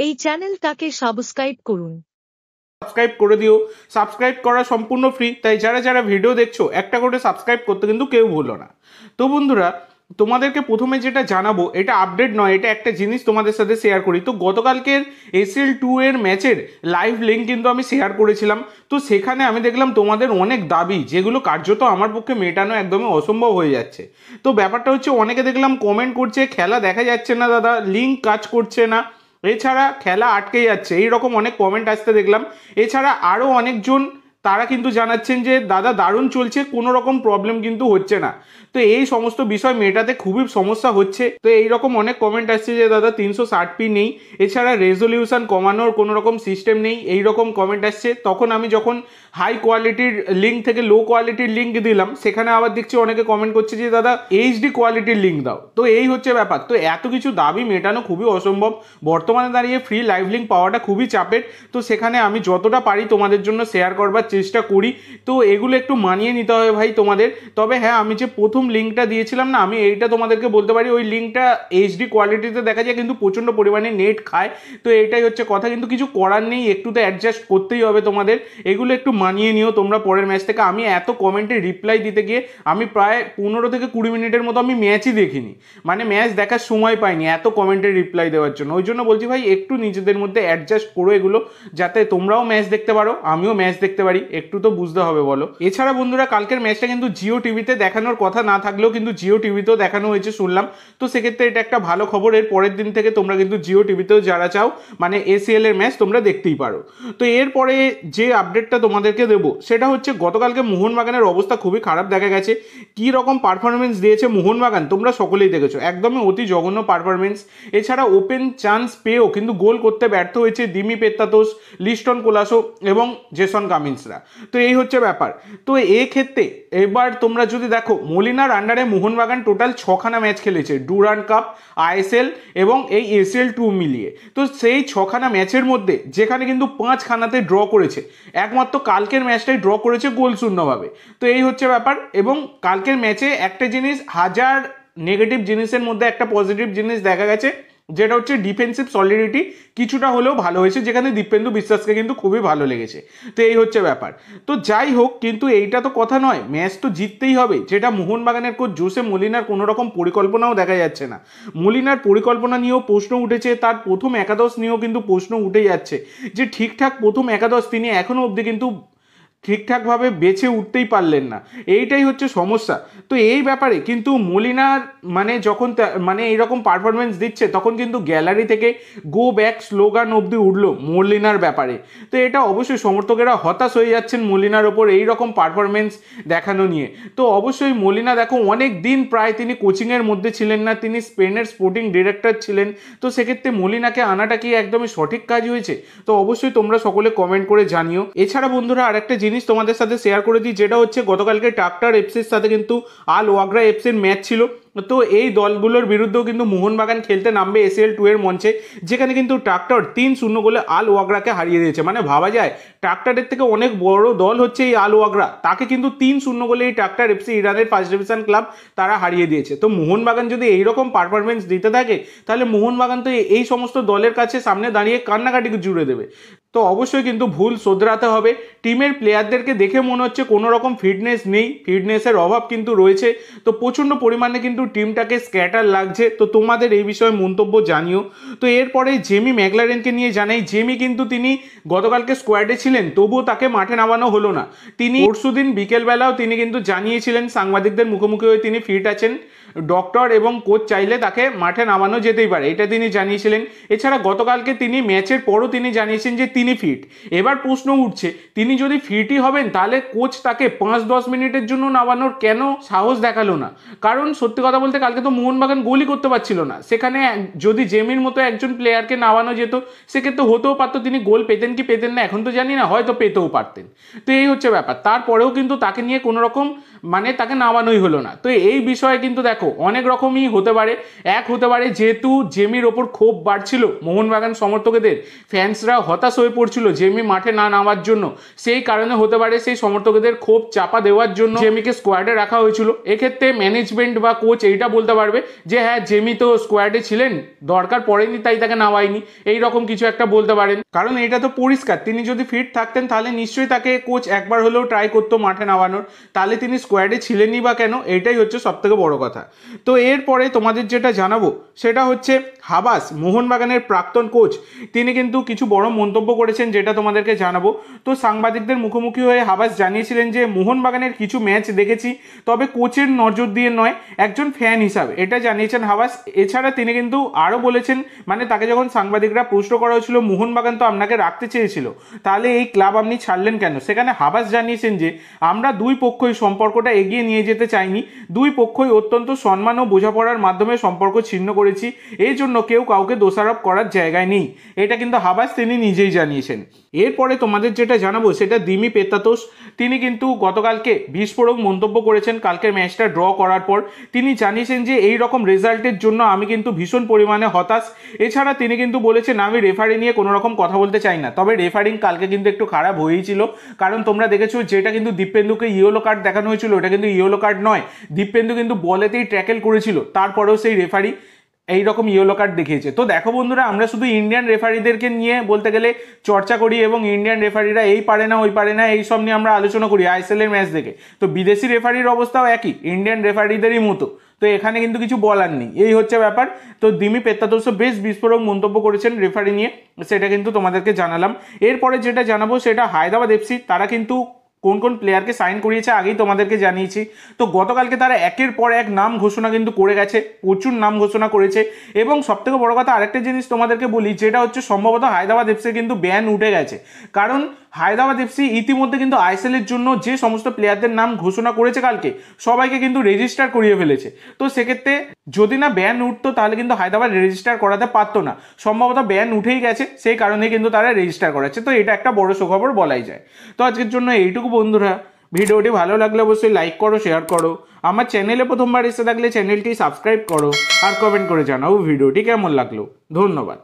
এই চ্যানেলটাকে সাবস্ক্রাইব করুন। সাবস্ক্রাইব করে দিও। সাবস্ক্রাইব করা সম্পূর্ণ ফ্রি, তাই যারা যারা ভিডিও দেখছো একটা করে সাবস্ক্রাইব করতে কিন্তু কেউ ভুলো না। তো বন্ধুরা, তোমাদেরকে প্রথমে যেটা জানাবো, এটা আপডেট নয়, এটা একটা জিনিস তোমাদের সাথে শেয়ার করি। তো গতকালকের ACL2 এর ম্যাচের লাইভ লিঙ্ক কিন্তু আমি শেয়ার করেছিলাম। তো সেখানে আমি দেখলাম তোমাদের অনেক দাবি, যেগুলো কার্যত আমার পক্ষে মেটানো একদমই অসম্ভব হয়ে যাচ্ছে। তো ব্যাপারটা হচ্ছে, অনেকে দেখলাম কমেন্ট করছে খেলা দেখা যাচ্ছে না দাদা, লিঙ্ক কাজ করছে না, এছাড়া খেলা আটকে যাচ্ছে, এইরকম অনেক কমেন্ট আসতে দেখলাম। এছাড়া আরও অনেকজন তারা কিন্তু জানাচ্ছেন যে দাদা দারুণ চলছে, কোনো রকম প্রবলেম কিন্তু হচ্ছে না। তো এই সমস্ত বিষয় মেটাতে খুবই সমস্যা হচ্ছে। তো এইরকম অনেক কমেন্ট আসছে যে দাদা 360p নেই, এছাড়া রেজলিউশন কমানোর কোনো রকম সিস্টেম নেই, এইরকম কমেন্ট আসছে। তখন আমি যখন হাই কোয়ালিটির লিঙ্ক থেকে লো কোয়ালিটির লিঙ্ক দিলাম, সেখানে আবার দেখছি অনেকে কমেন্ট করছে যে দাদা HD কোয়ালিটির লিঙ্ক দাও। তো এই হচ্ছে ব্যাপার। তো এত কিছু দাবি মেটানো খুবই অসম্ভব। বর্তমানে দাঁড়িয়ে ফ্রি লাইভ লিঙ্ক পাওয়াটা খুবই চাপের। তো সেখানে আমি যতটা পারি তোমাদের জন্য শেয়ার করবার চেষ্টা করি। তো এগুলো একটু মানিয়ে নিতে হবে ভাই তোমাদের। তবে হ্যাঁ, আমি যে প্রথম লিঙ্কটা দিয়েছিলাম না, আমি এইটা তোমাদেরকে বলতে পারি, ওই লিঙ্কটা HD কোয়ালিটিতে দেখা যায় কিন্তু প্রচণ্ড পরিমাণে নেট খায়। তো এটাই হচ্ছে কথা, কিন্তু কিছু করার নেই, একটু তো অ্যাডজাস্ট করতেই হবে তোমাদের। এগুলো একটু মানিয়ে নিও তোমরা পরের ম্যাচ থেকে। আমি এত কমেন্টে রিপ্লাই দিতে গিয়ে আমি প্রায় 15 থেকে 20 মিনিটের মতো আমি ম্যাচই দেখিনি, মানে ম্যাচ দেখার সময় পাইনি এত কমেন্টে রিপ্লাই দেওয়ার জন্য। ওই জন্য বলছি ভাই, একটু নিজেদের মধ্যে অ্যাডজাস্ট করো এগুলো, যাতে তোমরাও ম্যাচ দেখতে পারো, আমিও ম্যাচ দেখতে পারি, একটু তো বুঝতে হবে বলো। এছাড়া বন্ধুরা, কালকের ম্যাচটা কিন্তু জিও টিভিতে দেখানোর কথা না থাকলেও কিন্তু জিও টিভিতেও দেখানো হয়েছে শুনলাম। তো সেক্ষেত্রে এটা একটা ভালো খবর। এর পরের দিন থেকে তোমরা কিন্তু জিও টিভিতেও যারা চাও, মানে ACL এর ম্যাচ তোমরা দেখতেই পারো। তো এরপরে যে আপডেটটা তোমাদেরকে দেবো সেটা হচ্ছে, গতকালকে মোহনবাগানের অবস্থা খুবই খারাপ দেখা গেছে। কি রকম পারফরমেন্স দিয়েছে মোহনবাগান তোমরা সকলেই দেখেছো, একদমই অতি জঘন্য পারফরমেন্স। এছাড়া ওপেন চান্স পেয়েও কিন্তু গোল করতে ব্যর্থ হয়েছে দিমি পেত্তাতোস, লিস্টন কোলাসো এবং জেসন কামিন্সরা। তো এই হচ্ছে ব্যাপার। তো এই ক্ষেত্রে এবার তোমরা যদি দেখো, মলিনার আন্ডারে মোহনবাগান টোটাল 6খানা ম্যাচ খেলেছে, ডুরান্ড কাপ, ISL এবং এই ACL2 মিলিয়ে। তো সেই 6খানা ম্যাচের মধ্যে যেখানে কিন্তু 5খানাতে ড্র করেছে, একমাত্র কালকের ম্যাচটাই ড্র করেছে গোল শূন্যভাবে। তো এই হচ্ছে ব্যাপার। এবং কালকের ম্যাচে একটা জিনিস, হাজার নেগেটিভ জিনিসের মধ্যে একটা পজিটিভ জিনিস দেখা গেছে, যেটা হচ্ছে ডিফেন্সিভ সলিডিটি কিছুটা হলেও ভালো হয়েছে, যেখানে দীপেন্দু বিশ্বাসকে কিন্তু খুবই ভালো লেগেছে। তো এই হচ্ছে ব্যাপার। তো যাই হোক, কিন্তু এইটা তো কথা নয়, ম্যাচ তো জিততেই হবে, যেটা মোহনবাগানের কোচ জোসে মলিনার কোনো রকম পরিকল্পনাও দেখা যাচ্ছে না। মলিনার পরিকল্পনা নিয়েও প্রশ্ন উঠেছে, তার প্রথম একাদশ নিয়েও কিন্তু প্রশ্ন উঠে যাচ্ছে, যে ঠিকঠাক প্রথম একাদশ তিনি এখনও অবধি কিন্তু ঠিকঠাকভাবে বেছে উঠতেই পারলেন না, এইটাই হচ্ছে সমস্যা। তো এই ব্যাপারে কিন্তু মলিনার মানে যখন মানে এইরকম পারফরমেন্স দিচ্ছে, তখন কিন্তু গ্যালারি থেকে গো ব্যাক স্লোগান অবধি উঠলো মলিনার ব্যাপারে। তো এটা অবশ্যই সমর্থকেরা হতাশ হয়ে যাচ্ছেন মলিনার ওপর এইরকম পারফরমেন্স দেখানো নিয়ে। তো অবশ্যই মলিনা দেখো, অনেক দিন প্রায় তিনি কোচিংয়ের মধ্যে ছিলেন না, তিনি স্পেনের স্পোর্টিং ডিরেক্টর ছিলেন। তো সেক্ষেত্রে মলিনাকে আনাটা কি একদমই সঠিক কাজ হয়েছে? তো অবশ্যই তোমরা সকলে কমেন্ট করে জানিও। এছাড়া বন্ধুরা, আরেকটা জিনিস তোমাদের সাথে শেয়ার করে দিই, যেটা হচ্ছে গতকালকে টাকটার এফসির সাথে কিন্তু আল ওয়াগরা এফসির ম্যাচ ছিল। তো এই দলগুলোর বিরুদ্ধেও কিন্তু মোহনবাগান খেলতে নামবে ACL2 এর মঞ্চে, যেখানে কিন্তু টাকটার 3-0 গোলে আল ওয়াগরাকে হারিয়ে দিয়েছে। মানে ভাবা যায়, টাকটারের থেকে অনেক বড় দল হচ্ছে এই আল ওয়াগরা, তাকে কিন্তু 3-0 গোলে এই টাকটার এফসি, ইরানের ফার্স্ট ডিভিশন ক্লাব, তারা হারিয়ে দিয়েছে। তো মোহনবাগান যদি এইরকম পারফরমেন্স দিতে থাকে, তাহলে মোহনবাগান তো এই সমস্ত দলের কাছে সামনে দাঁড়িয়ে কান্নাকাটি জুড়ে দেবে। তো অবশ্যই কিন্তু ভুল শোধরাতে হবে। টিমের প্লেয়ারদেরকে দেখে মনে হচ্ছে কোনো রকম ফিটনেস নেই, ফিটনেসের অভাব কিন্তু রয়েছে। তো প্রচণ্ড পরিমাণে কিন্তু টিমটাকে স্ক্যাটার লাগছে। তো তোমাদের এই বিষয়ে মন্তব্য জানিও। তো এরপরে জেমি ম্যাকলারেনকে নিয়ে জানাই, জেমি কিন্তু তিনি গতকালকে স্কোয়াডে ছিলেন, তবুও তাকে মাঠে নামানো হলো না। তিনি পরশুদিন বিকেলবেলাও তিনি কিন্তু জানিয়েছিলেন সাংবাদিকদের মুখোমুখি হয়ে, তিনি ফিট আছেন, ডক্টর এবং কোচ চাইলে তাকে মাঠে নামানো যেতেই পারে, এটা তিনি জানিয়েছিলেন। এছাড়া গতকালকে তিনি ম্যাচের পরও তিনি জানিয়েছেন যে তিনি ফিট। এবার প্রশ্ন উঠছে, তিনি যদি ফিটই হবেন, তাহলে কোচ তাকে 5-10 মিনিটের জন্য নামানোর কেন সাহস দেখালো না? কারণ সত্যি কথা বলতে, কালকে তো মোহনবাগান গোলই করতে পারছিল না। সেখানে যদি জেমির মতো একজন প্লেয়ারকে নামানো যেত, সেক্ষেত্রে হতেও পারতো, তিনি গোল পেতেন কি পেতেন না এখন তো জানি না, হয়তো পেতেও পারতেন। তো এই হচ্ছে ব্যাপার। তারপরেও কিন্তু তাকে নিয়ে কোনো রকম মানে তাকে নামানোই হলো না। তো এই বিষয়ে কিন্তু দেখো, অনেক রকমই হতে পারে। এক হতে পারে, যেহেতু জেমির ওপর ক্ষোভ বাড়ছিল মোহনবাগান সমর্থকদের, ফ্যান্সরা হতাশ হয়ে হয়ে পড়ছিল জেমি মাঠে না নামার জন্য, সেই কারণে হতে পারে সেই সমর্থকদের ক্ষোভ চাপা দেওয়ার জন্য জেমিকে স্কোয়াডে রাখা হয়েছিল। এক্ষেত্রে ম্যানেজমেন্ট বা কোচ এইটা বলতে পারবে যে হ্যাঁ জেমি তো স্কোয়াডে ছিলেন, দরকার পড়েনি তাই তাকে নামায়নি, এই রকম কিছু একটা বলতে পারেন। কারণ এটা তো পরিষ্কার তিনি যদি ফিট থাকতেন তাহলে নিশ্চয়ই তাকে কোচ একবার হলেও ট্রাই করতো মাঠে নামানোর, তাহলে তিনি স্কোয়াডে ছিলেনই বা কেন, এটাই হচ্ছে সবথেকে বড় কথা। তো এরপরে তোমাদের যেটা জানাবো সেটা হচ্ছে হাবাস, মোহনবাগানের প্রাক্তন কোচ, তিনি কিন্তু কিছু বড় মন্তব্য করেছেন যেটা তোমাদেরকে জানাবো। তো সাংবাদিকদের মুখোমুখি হয়ে হাবাস জানিয়েছিলেন যে মোহনবাগানের কিছু ম্যাচ দেখেছি, তবে কোচের নজর দিয়ে নয়, একজন ফ্যান হিসাবে, এটা জানিয়েছেন হাবাস। এছাড়া তিনি কিন্তু আরও বলেছেন, মানে তাকে যখন সাংবাদিকরা প্রশ্ন করা হয়েছিল মোহনবাগান তো আপনাকে রাখতে চেয়েছিল, তাহলে এই ক্লাব আপনি ছাড়লেন কেন, সেখানে হাবাস জানিয়েছেন যে আমরা দুই পক্ষই সম্পর্কটা এগিয়ে নিয়ে যেতে চাইনি, দুই পক্ষই অত্যন্ত সম্মান ও বোঝাপড়ার মাধ্যমে সম্পর্ক ছিন্ন করেছি, এই জন্য কেউ কাউকে দোষারোপ করার জায়গায় নেই, এটা কিন্তু হাবাস তিনি নিজেই জানিয়েছেন। এরপরে তোমাদের যেটা জানাবো সেটা দিমি পেত্তাতোস, তিনি কিন্তু গতকালকে বিস্ফোরক মন্তব্য করেছেন কালকের ম্যাচটা ড্র করার পর। তিনি জানিয়েছেন যে এই রকম রেজাল্টের জন্য আমি কিন্তু ভীষণ পরিমাণে হতাশ। এছাড়া তিনি কিন্তু বলেছেন আমি রেফারি নিয়ে কোনো রকম কথা বলতে চাই না, তবে রেফারিং কালকে কিন্তু একটু খারাপ হয়েছিল, কারণ তোমরা দেখেছো যেটা কিন্তু দীপেন্দুকে ইয়েলো কার্ড দেখানো হয়েছিল ওটা কিন্তু ইয়েলো কার্ড নয়, দীপেন্দু কিন্তু বলেতেই ট্যাকেল করেছিল, তারপরেও সেই রেফারি এইরকম ইয়েলো কার্ড দেখিয়েছে। তো দেখো বন্ধুরা, আমরা শুধু ইন্ডিয়ান রেফারিদেরকে নিয়ে বলতে গেলে চর্চা করি এবং ইন্ডিয়ান রেফারিরা এই পারে না ওই পারে না এই সব নিয়ে আমরা আলোচনা করি আইএসএল এর ম্যাচ দেখে, তো বিদেশি রেফারির অবস্থাও একই, ইন্ডিয়ান রেফারিদেরই মতো, তো এখানে কিন্তু কিছু বলার নেই, এই হচ্ছে ব্যাপার। তো দিমি পেত্তাতোসও বেশ বিস্ফোরক মন্তব্য করেছেন রেফারি নিয়ে, সেটা কিন্তু তোমাদেরকে জানালাম। এরপরে যেটা জানাবো সেটা হায়দ্রাবাদ এফসি, তারা কিন্তু কোন কোন প্লেয়ারকে সাইন করিয়েছে আগেই তোমাদেরকে জানিয়েছি। তো গতকালকে তারা একের পর এক নাম ঘোষণা কিন্তু করে গেছে, প্রচুর নাম ঘোষণা করেছে, এবং সবথেকে বড় কথা আরেকটা জিনিস তোমাদেরকে বলি, যেটা হচ্ছে সম্ভবত হায়দ্রাবাদ এফসি কিন্তু ব্যান উঠে গেছে, কারণ হায়দ্রাবাদ এফসি ইতিমধ্যে কিন্তু আইএসএল এর জন্য যে সমস্ত প্লেয়ারদের নাম ঘোষণা করেছে কালকে সবাইকে কিন্তু রেজিস্টার করিয়ে ফেলেছে। তো সেক্ষেত্রে যদি না ব্যান উঠতো তাহলে কিন্তু হায়দ্রাবাদ রেজিস্টার করাতে পারতো না, সম্ভবত ব্যান উঠেই গেছে, সেই কারণে কিন্তু তারা রেজিস্টার করাচ্ছে। তো এটা একটা বড় সুখবর বলাই যায়। তো আজকের জন্য এইটুকু বন্ধুরা, ভিডিওটি ভালো লাগলে অবশ্যই লাইক করো, শেয়ার করো, আমার চ্যানেলে প্রথমবার এসে থাকলে চ্যানেলটি সাবস্ক্রাইব করো, আর কমেন্ট করে জানাও ভিডিওটি কেমন লাগলো। ধন্যবাদ।